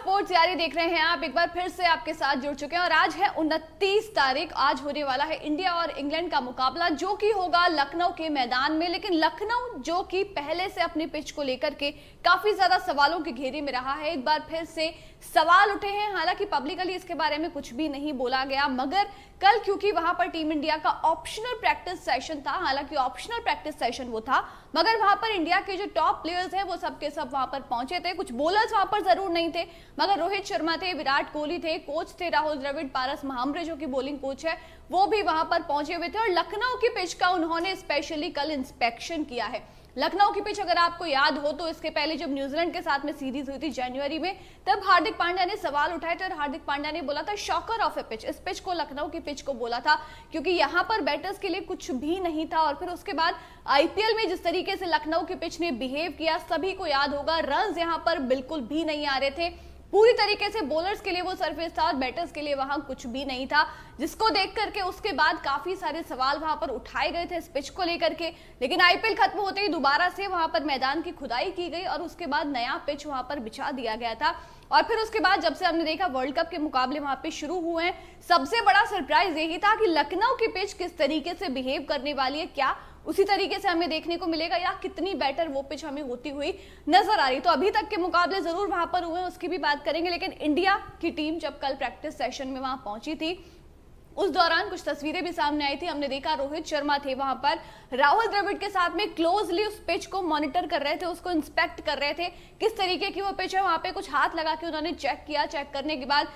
Sports यारी देख रहे हैं आप। एक बार फिर से आपके साथ जुड़ चुके हैं और आज है 29 तारीख। आज होने वाला है इंडिया और इंग्लैंड का मुकाबला, जो कि होगा लखनऊ के मैदान में। लेकिन लखनऊ जो कि पहले से अपनी पिच को लेकर के काफी ज्यादा सवालों के घेरे में रहा है, एक बार फिर से सवाल उठे हैं। हालांकि पब्लिकली इसके बारे में कुछ भी नहीं बोला गया, मगर कल क्योंकि वहां पर टीम इंडिया का ऑप्शनल प्रैक्टिस सेशन था, हालांकि ऑप्शनल प्रैक्टिस सेशन वो था, मगर वहां पर इंडिया के जो टॉप प्लेयर्स हैं वो सबके सब वहां पर पहुंचे थे। कुछ बॉलर्स वहां पर जरूर नहीं थे, मगर रोहित शर्मा थे, विराट कोहली थे, कोच थे राहुल द्रविड़, पारस महाम्रे जो कि बॉलिंग कोच है वो भी वहां पर पहुंचे हुए थे। और लखनऊ की पिच का उन्होंने स्पेशली कल इंस्पेक्शन किया है। लखनऊ की पिच अगर आपको याद हो तो इसके पहले जब न्यूजीलैंड के साथ में सीरीज हुई थी जनवरी में, तब हार्दिक पांड्या ने सवाल उठाए थे और हार्दिक पांड्या ने बोला था शॉकर ऑफ ए पिच। इस पिच को, लखनऊ की पिच को बोला था, क्योंकि यहां पर बैटर्स के लिए कुछ भी नहीं था। और फिर उसके बाद आईपीएल में जिस तरीके से लखनऊ की पिच ने बिहेव किया, सभी को याद होगा। रन्स यहां पर बिल्कुल भी नहीं आ रहे थे, पूरी तरीके से बॉलर्स के लिए वो सरफेस था और बैटर्स के लिए वहां कुछ भी नहीं था, जिसको देख करके उसके बाद काफी सारे सवाल वहां पर उठाए गए थे इस पिच को लेकर के। लेकिन आईपीएल खत्म होते ही दोबारा से वहां पर मैदान की खुदाई की गई और उसके बाद नया पिच वहां पर बिछा दिया गया था। और फिर उसके बाद जब से हमने देखा वर्ल्ड कप के मुकाबले वहां पे शुरू हुए हैं, सबसे बड़ा सरप्राइज यही था कि लखनऊ की पिच किस तरीके से बिहेव करने वाली है, क्या उसी तरीके से हमें देखने को मिलेगा या कितनी बेटर वो पिच हमें होती हुई नजर आ रही। तो अभी तक के मुकाबले जरूर वहां पर हुए हैं, उसकी भी बात करेंगे। लेकिन इंडिया की टीम जब कल प्रैक्टिस सेशन में वहां पहुंची थी, उस दौरान कुछ तस्वीरें भी सामने आई थी। हमने देखा रोहित शर्मा थे वहां पर, राहुल द्रविड़ के साथ में क्लोजली उस पिच को मॉनिटर कर रहे थे, उसको इंस्पेक्ट कर रहे थे किस तरीके की वो पिच है। वहां पे कुछ हाथ लगा के उन्होंने चेक किया। चेक करने के बाद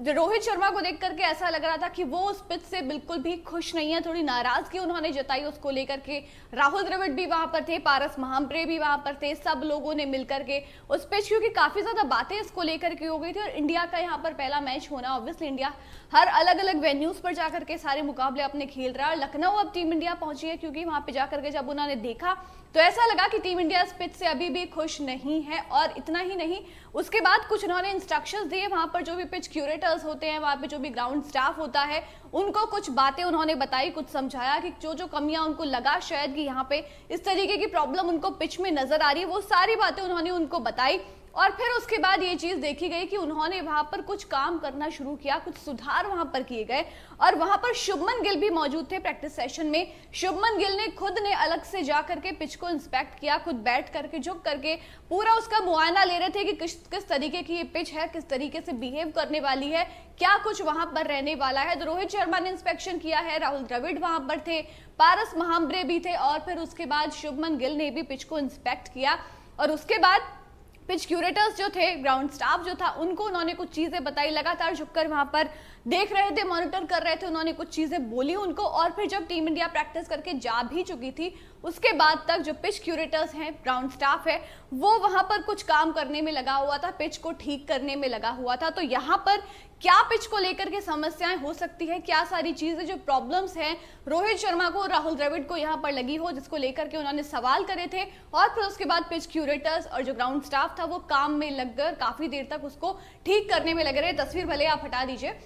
रोहित शर्मा को देख करके ऐसा लग रहा था कि वो उस पिच से बिल्कुल भी खुश नहीं है, थोड़ी नाराजगी उन्होंने जताई उसको लेकर के। राहुल द्रविड़ भी वहां पर थे, पारस महाम्रे भी वहां पर थे, सब लोगों ने मिलकर के उस पिच, क्योंकि काफी ज्यादा बातें इसको लेकर के हो गई थी। और इंडिया का यहाँ पर पहला मैच होना, ऑब्वियसली इंडिया हर अलग अलग वेन्यूज पर जाकर के सारे मुकाबले अपने खेल रहा है। लखनऊ अब टीम इंडिया पहुंची है, क्योंकि वहां पे जाकर के जब उन्होंने देखा तो ऐसा लगा कि टीम इंडिया इस पिच से अभी भी खुश नहीं है। और इतना ही नहीं, उसके बाद कुछ उन्होंने इंस्ट्रक्शंस दिए वहां पर जो भी पिच क्यूरेटर्स होते हैं, वहां पे जो भी ग्राउंड स्टाफ होता है, उनको कुछ बातें उन्होंने बताई, कुछ समझाया कि जो जो कमियां उनको लगा शायद कि यहाँ पे इस तरीके की प्रॉब्लम उनको पिच में नजर आ रही है, वो सारी बातें उन्होंने उनको बताई। और फिर उसके बाद ये चीज देखी गई कि उन्होंने वहां पर कुछ काम करना शुरू किया, कुछ सुधार वहां पर किए गए। और वहां पर शुभमन गिल भी मौजूद थे प्रैक्टिस सेशन में। शुभमन गिल ने खुद ने अलग से जाकर के पिच को इंस्पेक्ट किया, खुद बैठ करके झुक करके पूरा उसका मुआयना ले रहे थे कि किस तरीके की ये पिच है, किस तरीके से बिहेव करने वाली है, क्या कुछ वहां पर रहने वाला है। तो रोहित शर्मा ने इंस्पेक्शन किया है, राहुल द्रविड़ वहां पर थे, पारस महाम्रे भी थे, और फिर उसके बाद शुभमन गिल ने भी पिच को इंस्पेक्ट किया। और उसके बाद पिच क्यूरेटर्स जो थे, ग्राउंड स्टाफ जो था, उनको उन्होंने कुछ चीजें बताई, लगातार झुककर वहां पर देख रहे थे, मॉनिटर कर रहे थे, उन्होंने कुछ चीजें बोली उनको। और फिर जब टीम इंडिया प्रैक्टिस करके जा भी चुकी थी, उसके बाद तक जो पिच क्यूरेटर्स हैं, ग्राउंड स्टाफ है, वो वहां पर कुछ काम करने में लगा हुआ था, पिच को ठीक करने में लगा हुआ था। तो यहाँ पर क्या पिच को लेकर के समस्याएं हो सकती है, क्या सारी चीजें जो प्रॉब्लम्स हैं रोहित शर्मा को, राहुल द्रविड़ को यहाँ पर लगी हो, जिसको लेकर के उन्होंने सवाल करे थे। और फिर उसके बाद पिच क्यूरेटर्स और जो ग्राउंड स्टाफ था वो काम में लग गए, काफी देर तक उसको ठीक करने में लगे रहे। तस्वीर भले आप हटा दीजिए,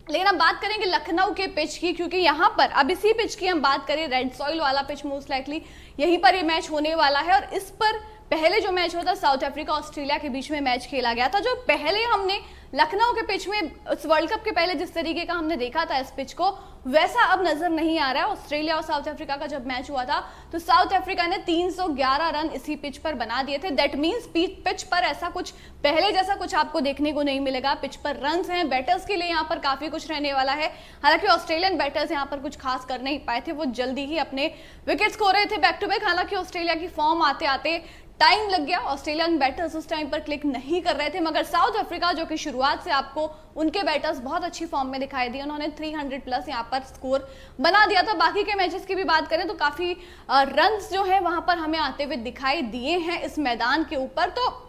लेकिन हम बात करेंगे लखनऊ के पिच की, क्योंकि यहाँ पर अब इसी पिच की हम बात करें, रेड सॉइल वाला पिच, मोस्ट लाइकली यहीं पर ये मैच होने वाला है। और इस पर पहले जो मैच होता, साउथ अफ्रीका ऑस्ट्रेलिया के बीच में मैच खेला गया था, जो पहले हमने लखनऊ के पिच में इस वर्ल्ड कप के पहले जिस तरीके का हमने देखा था इस पिच को, वैसा अब नजर नहीं आ रहा है। ऑस्ट्रेलिया और साउथ अफ्रीका का जब मैच हुआ था तो साउथ अफ्रीका ने 311 रन इसी पिच पर बना दिए थे। दैट मींस पिच पर ऐसा कुछ पहले जैसा कुछ आपको देखने को नहीं मिलेगा। पिच पर रन्स हैं, बैटर्स के लिए यहाँ पर काफी कुछ रहने वाला है। हालांकि ऑस्ट्रेलियन बैटर्स यहाँ पर कुछ खास कर नहीं पाए थे, वो जल्दी ही अपने विकेट्स खो रहे थे बैक टू बैक। हालांकि ऑस्ट्रेलिया की फॉर्म आते आते टाइम लग गया, ऑस्ट्रेलियन बैटर्स उस टाइम पर क्लिक नहीं कर रहे थे, मगर साउथ अफ्रीका जो कि शुरुआत से आपको उनके बैटर्स बहुत अच्छी फॉर्म में दिखाई दिए, उन्होंने 300 प्लस यहाँ पर स्कोर बना दिया था। बाकी के मैचेस की भी बात करें तो काफी रन्स जो है वहां पर हमें आते हुए दिखाई दिए हैं इस मैदान के ऊपर। तो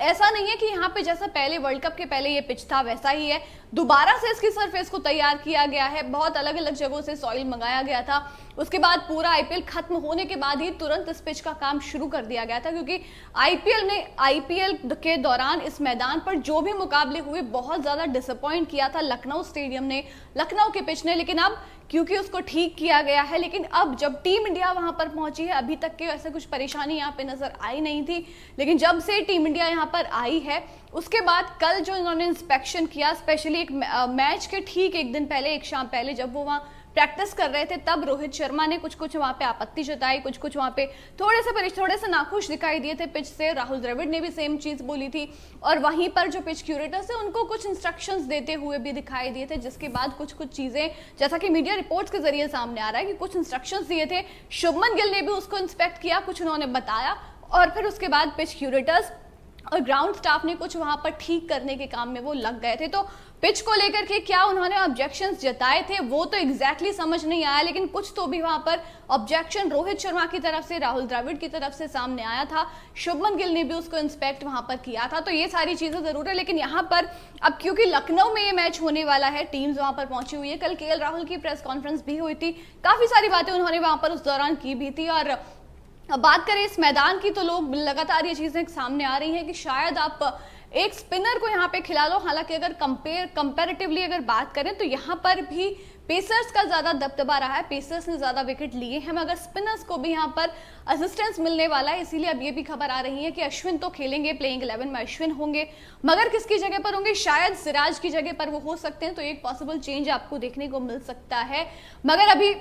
ऐसा नहीं है कि यहाँ पे जैसा पहले वर्ल्ड कप के पहले ये पिच था वैसा ही है, दोबारा से इसकी सरफेस को तैयार किया गया है, बहुत अलग अलग जगहों से सॉइल मंगाया गया था। उसके बाद पूरा आईपीएल खत्म होने के बाद ही तुरंत इस पिच का काम शुरू कर दिया गया था, क्योंकि आईपीएल के दौरान इस मैदान पर जो भी मुकाबले हुए बहुत ज्यादा डिसअपॉइंट किया था लखनऊ स्टेडियम ने, लखनऊ के पिच ने। लेकिन अब क्योंकि उसको ठीक किया गया है। लेकिन अब जब टीम इंडिया वहां पर पहुंची है, अभी तक के ऐसे कुछ परेशानी यहाँ पे नजर आई नहीं थी, लेकिन जब से टीम इंडिया यहाँ पर आई है उसके बाद कल जो इन्होंने इंस्पेक्शन किया, स्पेशली एक मैच के ठीक एक दिन पहले, एक शाम पहले जब वो वहाँ प्रैक्टिस कर रहे थे, तब रोहित शर्मा ने कुछ वहां पे आपत्ति जताई, कुछ वहां पे थोड़े से नाखुश दिखाई दिए थे पिच से। राहुल द्रविड़ ने भी सेम चीज बोली थी और वहीं पर जो पिच क्यूरेटर्स थे उनको कुछ इंस्ट्रक्शंस देते हुए भी दिखाई दिए थे, जिसके बाद कुछ चीजें, जैसा कि मीडिया रिपोर्ट्स के जरिए सामने आ रहा है कि कुछ इंस्ट्रक्शंस दिए थे। शुभमन गिल ने भी उसको इंस्पेक्ट किया, कुछ उन्होंने बताया और फिर उसके बाद पिच क्यूरेटर्स और ग्राउंड स्टाफ ने कुछ वहां पर ठीक करने के काम में वो लग गए थे। तो पिच को लेकर के क्या उन्होंने ऑब्जेक्शंस जताए थे वो तो एग्जैक्टली समझ नहीं आया, लेकिन कुछ तो भी वहां पर ऑब्जेक्शन रोहित शर्मा की तरफ से, राहुल द्रविड़ की तरफ से सामने आया था। शुभमन गिल ने भी उसको इंस्पेक्ट वहां पर किया था। तो ये सारी चीजें जरूर है, लेकिन यहाँ पर अब क्योंकि लखनऊ में ये मैच होने वाला है, टीम्स वहां पर पहुंची हुई है। कल केएल राहुल की प्रेस कॉन्फ्रेंस भी हुई थी, काफी सारी बातें उन्होंने वहां पर उस दौरान की भी थी। और अब बात करें इस मैदान की तो लोग लगातार ये चीजें सामने आ रही हैं कि शायद आप एक स्पिनर को यहाँ पे खिला लो। हालांकि अगर कंपैरेटिवली अगर बात करें तो यहाँ पर भी पेसर्स का ज्यादा दबदबा रहा है, पेसर्स ने ज्यादा विकेट लिए हैं, मगर स्पिनर्स को भी यहाँ पर असिस्टेंस मिलने वाला है। इसीलिए अब ये भी खबर आ रही है कि अश्विन तो खेलेंगे, प्लेइंग 11 में अश्विन होंगे, मगर किसकी जगह पर होंगे? शायद सिराज की जगह पर वो हो सकते हैं। तो एक पॉसिबल चेंज आपको देखने को मिल सकता है। मगर अभी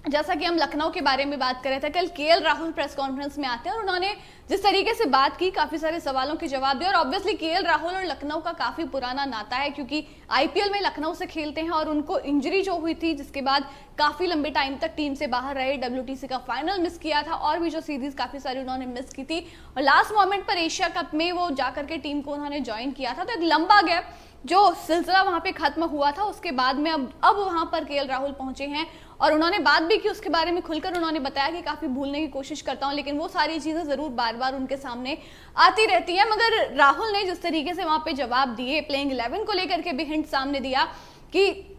जैसा कि हम लखनऊ के बारे में बात कर रहे थे, कल केएल राहुल प्रेस कॉन्फ्रेंस में आते हैं और उन्होंने जिस तरीके से बात की, काफी सारे सवालों के जवाब दिए। और ऑब्वियसली केएल राहुल और लखनऊ का काफी पुराना नाता है, क्योंकि आईपीएल में लखनऊ से खेलते हैं और उनको इंजरी जो हुई थी जिसके बाद काफी लंबे टाइम तक टीम से बाहर रहे, डब्ल्यूटीसी का फाइनल मिस किया था और भी जो सीरीज काफी सारी उन्होंने मिस की थी, और लास्ट मोमेंट पर एशिया कप में वो जाकर के टीम को उन्होंने ज्वाइन किया था। तो एक लंबा गैप जो सिलसिला वहां पे खत्म हुआ था, उसके बाद में अब वहां पर केएल राहुल पहुंचे हैं और उन्होंने बात भी की उसके बारे में खुलकर। उन्होंने बताया कि काफी भूलने की कोशिश करता हूं, लेकिन वो सारी चीजें जरूर बार बार उनके सामने आती रहती है। मगर राहुल ने जिस तरीके से वहां पे जवाब दिए, प्लेइंग 11 को लेकर के भी हिंट सामने दिया कि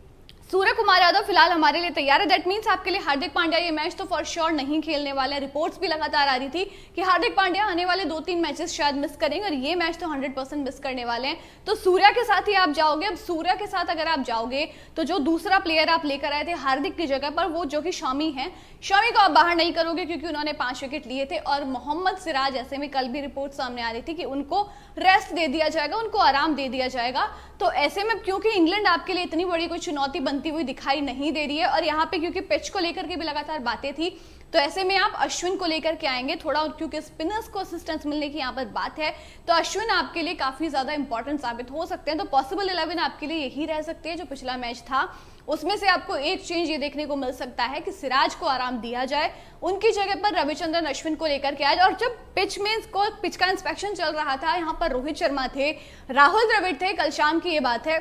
सूर्य कुमार यादव फिलहाल हमारे लिए तैयार है। दैट मींस आपके लिए हार्दिक पांड्या ये मैच तो फॉर श्योर नहीं खेलने वाले हैं। रिपोर्ट्स भी लगातार आ रही थी कि हार्दिक पांड्या आने वाले 2-3 मैचेस शायद मिस करेंगे और ये मैच तो 100% मिस करने वाले हैं। तो सूर्या के साथ ही आप जाओगे। अब सूर्या के साथ अगर आप जाओगे तो जो दूसरा प्लेयर आप लेकर आए थे हार्दिक की जगह पर, वो जो कि शमी है, शमी को आप बाहर नहीं करोगे क्योंकि उन्होंने 5 विकेट लिए थे। और मोहम्मद सिराज, ऐसे में कल भी रिपोर्ट सामने आ रही थी कि उनको रेस्ट दे दिया जाएगा, उनको आराम दे दिया जाएगा। तो ऐसे में क्योंकि इंग्लैंड आपके लिए इतनी बड़ी कोई चुनौती बनती हुई दिखाई नहीं दे रही है और यहाँ पे क्योंकि पिच को लेकर के भी लगातार बातें थी, तो ऐसे में आप अश्विन को लेकर के आएंगे थोड़ा, क्योंकि स्पिनर्स को असिस्टेंस मिलने की यहाँ पर बात है, तो अश्विन आपके लिए काफी ज्यादा इंपॉर्टेंट साबित हो सकते हैं। तो पॉसिबल 11 आपके लिए यही रह सकती है। जो पिछला मैच था उसमें से आपको एक चेंज ये देखने को मिल सकता है कि सिराज को आराम दिया जाए, उनकी जगह पर रविचंद्रन अश्विन को लेकर के आए। और जब पिच का इंस्पेक्शन चल रहा था, यहाँ पर रोहित शर्मा थे, राहुल द्रविड़ थे, कल शाम की ये बात है,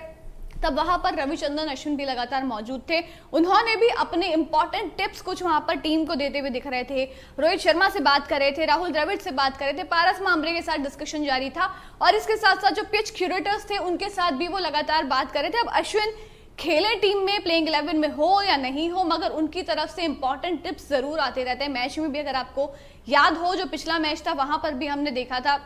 तब वहां पर रविचंद्रन अश्विन भी लगातार मौजूद थे। उन्होंने भी अपने इंपॉर्टेंट टिप्स कुछ वहां पर टीम को देते हुए दिख रहे थे। रोहित शर्मा से बात कर रहे थे, राहुल द्रविड़ से बात कर रहे थे, पारस मामरे के साथ डिस्कशन जारी था और इसके साथ साथ जो पिच क्यूरेटर्स थे उनके साथ भी वो लगातार बात कर रहे थे। अब अश्विन खेले टीम में, प्लेइंग 11 में हो या नहीं हो, मगर उनकी तरफ से इंपॉर्टेंट टिप्स जरूर आते रहते हैं। मैच में भी अगर आपको याद हो, जो पिछला मैच था वहां पर भी हमने देखा था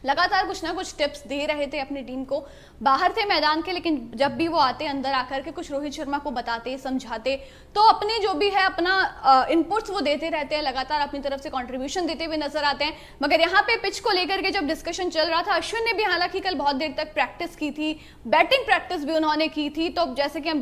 लगातार कुछ ना कुछ टिप्स दे रहे थे अपनी टीम को, बाहर थे मैदान के, लेकिन जब भी वो आते अंदर आकर के कुछ रोहित शर्मा को बताते, समझाते, तो अपने जो भी है अपना इनपुट्स वो देते रहते हैं, लगातार अपनी तरफ से कंट्रीब्यूशन देते हुए नजर आते हैं। मगर यहाँ पे पिच को लेकर के जब डिस्कशन चल रहा था, अश्विन ने भी हालांकि कल बहुत देर तक प्रैक्टिस की थी, बैटिंग प्रैक्टिस भी उन्होंने की थी। तो जैसे कि हम